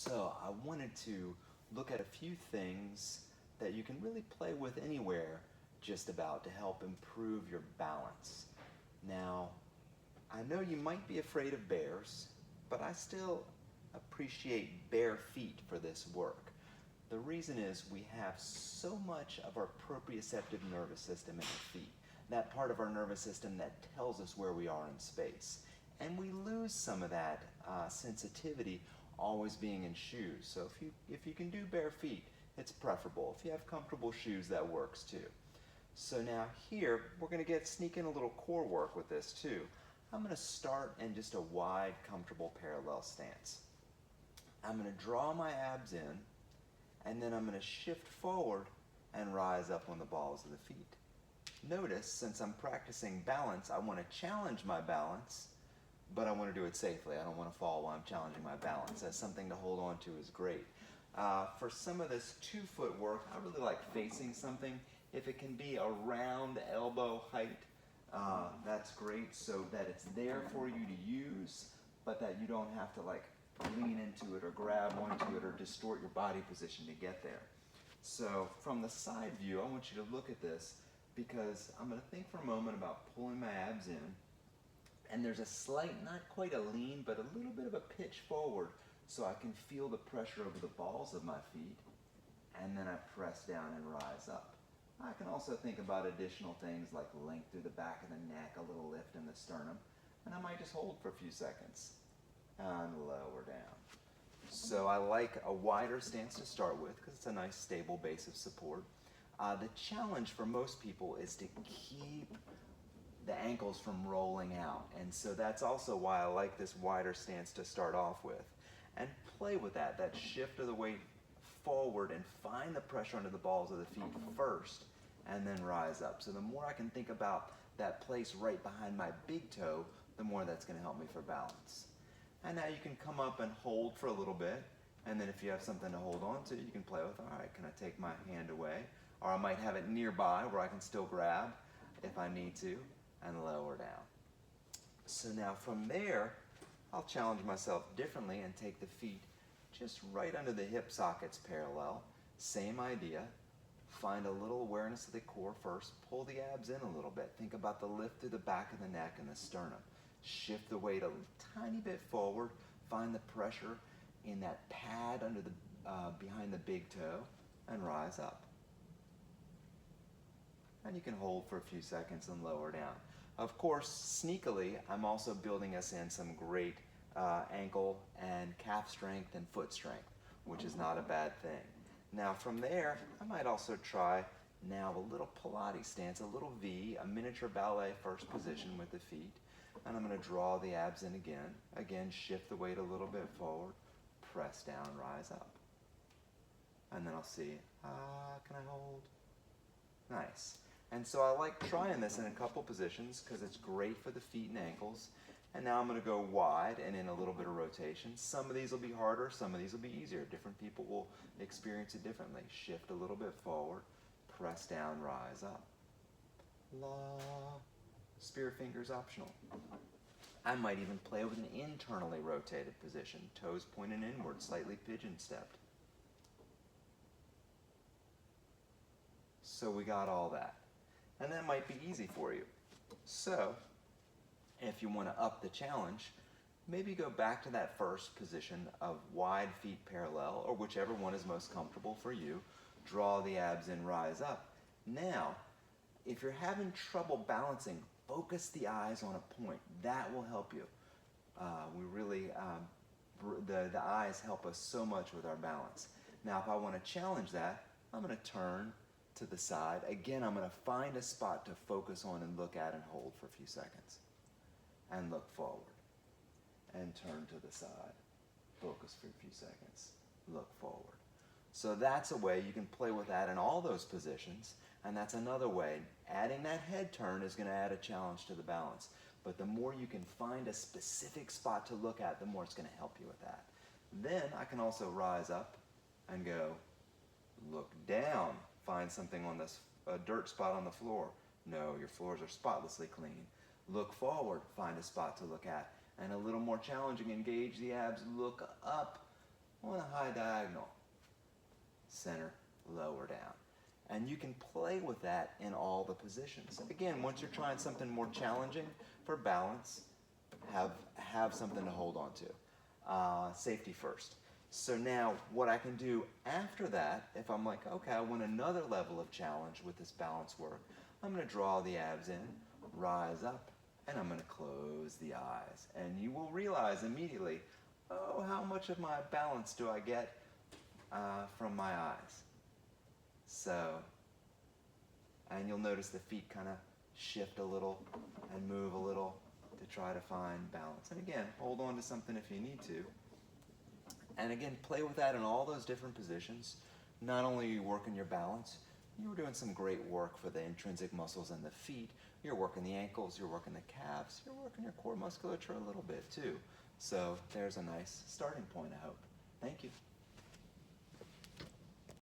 So I wanted to look at a few things that you can really play with anywhere just about to help improve your balance. Now, I know you might be afraid of bears, but I still appreciate bare feet for this work. The reason is we have so much of our proprioceptive nervous system in our feet, that part of our nervous system that tells us where we are in space. And we lose some of that sensitivity always being in shoes. So if you can do bare feet, it's preferable. If you have comfortable shoes, that works too. So now here, we're going to sneak in a little core work with this too. I'm going to start in just a wide, comfortable parallel stance. I'm going to draw my abs in, and then I'm going to shift forward and rise up on the balls of the feet. Notice, since I'm practicing balance, I want to challenge my balance, but I want to do it safely. I don't want to fall while I'm challenging my balance. That's something to hold on to is great. For some of this 2-foot work, I really like facing something. If it can be around elbow height, that's great, so that it's there for you to use, but that you don't have to like lean into it or grab onto it or distort your body position to get there. So from the side view, I want you to look at this because I'm going to think for a moment about pulling my abs in, and there's a slight, not quite a lean, but a little bit of a pitch forward so I can feel the pressure over the balls of my feet, and then I press down and rise up. I can also think about additional things like length through the back of the neck, a little lift in the sternum, and I might just hold for a few seconds and lower down. So I like a wider stance to start with because it's a nice stable base of support. The challenge for most people is to keep the ankles from rolling out, and so that's also why I like this wider stance to start off with. And play with that shift of the weight forward and find the pressure under the balls of the feet first and then rise up. So the more I can think about that place right behind my big toe, the more that's going to help me for balance. And now you can come up and hold for a little bit, and then if you have something to hold on to, you can play with, all right, can I take my hand away? Or I might have it nearby where I can still grab if I need to, and lower down. So now from there, I'll challenge myself differently and take the feet just right under the hip sockets parallel. Same idea. Find a little awareness of the core first. Pull the abs in a little bit. Think about the lift through the back of the neck and the sternum. Shift the weight a tiny bit forward. Find the pressure in that pad under the behind the big toe and rise up. And you can hold for a few seconds and lower down. Of course, sneakily, I'm also building us in some great ankle and calf strength and foot strength, which is not a bad thing. Now from there, I might also try now a little Pilates stance, a little V, a miniature ballet first position with the feet. And I'm going to draw the abs in again. Again, shift the weight a little bit forward, press down, rise up. And then I'll see, can I hold? Nice. And so I like trying this in a couple positions because it's great for the feet and ankles. And now I'm going to go wide and in a little bit of rotation. Some of these will be harder, some of these will be easier. Different people will experience it differently. Shift a little bit forward, press down, rise up. La. Spear fingers optional. I might even play with an internally rotated position, toes pointing inward, slightly pigeon-stepped. So we got all that. And that might be easy for you. So, if you want to up the challenge, maybe go back to that first position of wide feet parallel, or whichever one is most comfortable for you. Draw the abs in, rise up. Now, if you're having trouble balancing, focus the eyes on a point. That will help you. The eyes help us so much with our balance. Now, if I want to challenge that, I'm going to turn to the side. Again, I'm going to find a spot to focus on and look at and hold for a few seconds. And look forward. And turn to the side. Focus for a few seconds. Look forward. So that's a way you can play with that in all those positions. And that's another way. Adding that head turn is going to add a challenge to the balance. But the more you can find a specific spot to look at, the more it's going to help you with that. Then I can also rise up and go look down. Find something on this dirt spot on the floor. No, your floors are spotlessly clean. Look forward, find a spot to look at. And a little more challenging, engage the abs, look up. on a high diagonal, center, lower down. And you can play with that in all the positions. Again, once you're trying something more challenging for balance, have something to hold on to. Safety first. So now what I can do after that, if I'm like, okay, I want another level of challenge with this balance work, I'm going to draw the abs in, rise up, and I'm going to close the eyes. And you will realize immediately, oh, how much of my balance do I get from my eyes? So, and you'll notice the feet kind of shift a little and move a little to try to find balance. And again, hold on to something if you need to. And again, play with that in all those different positions. Not only are you working your balance, you're doing some great work for the intrinsic muscles in the feet. You're working the ankles, you're working the calves, you're working your core musculature a little bit too. So there's a nice starting point, I hope. Thank you.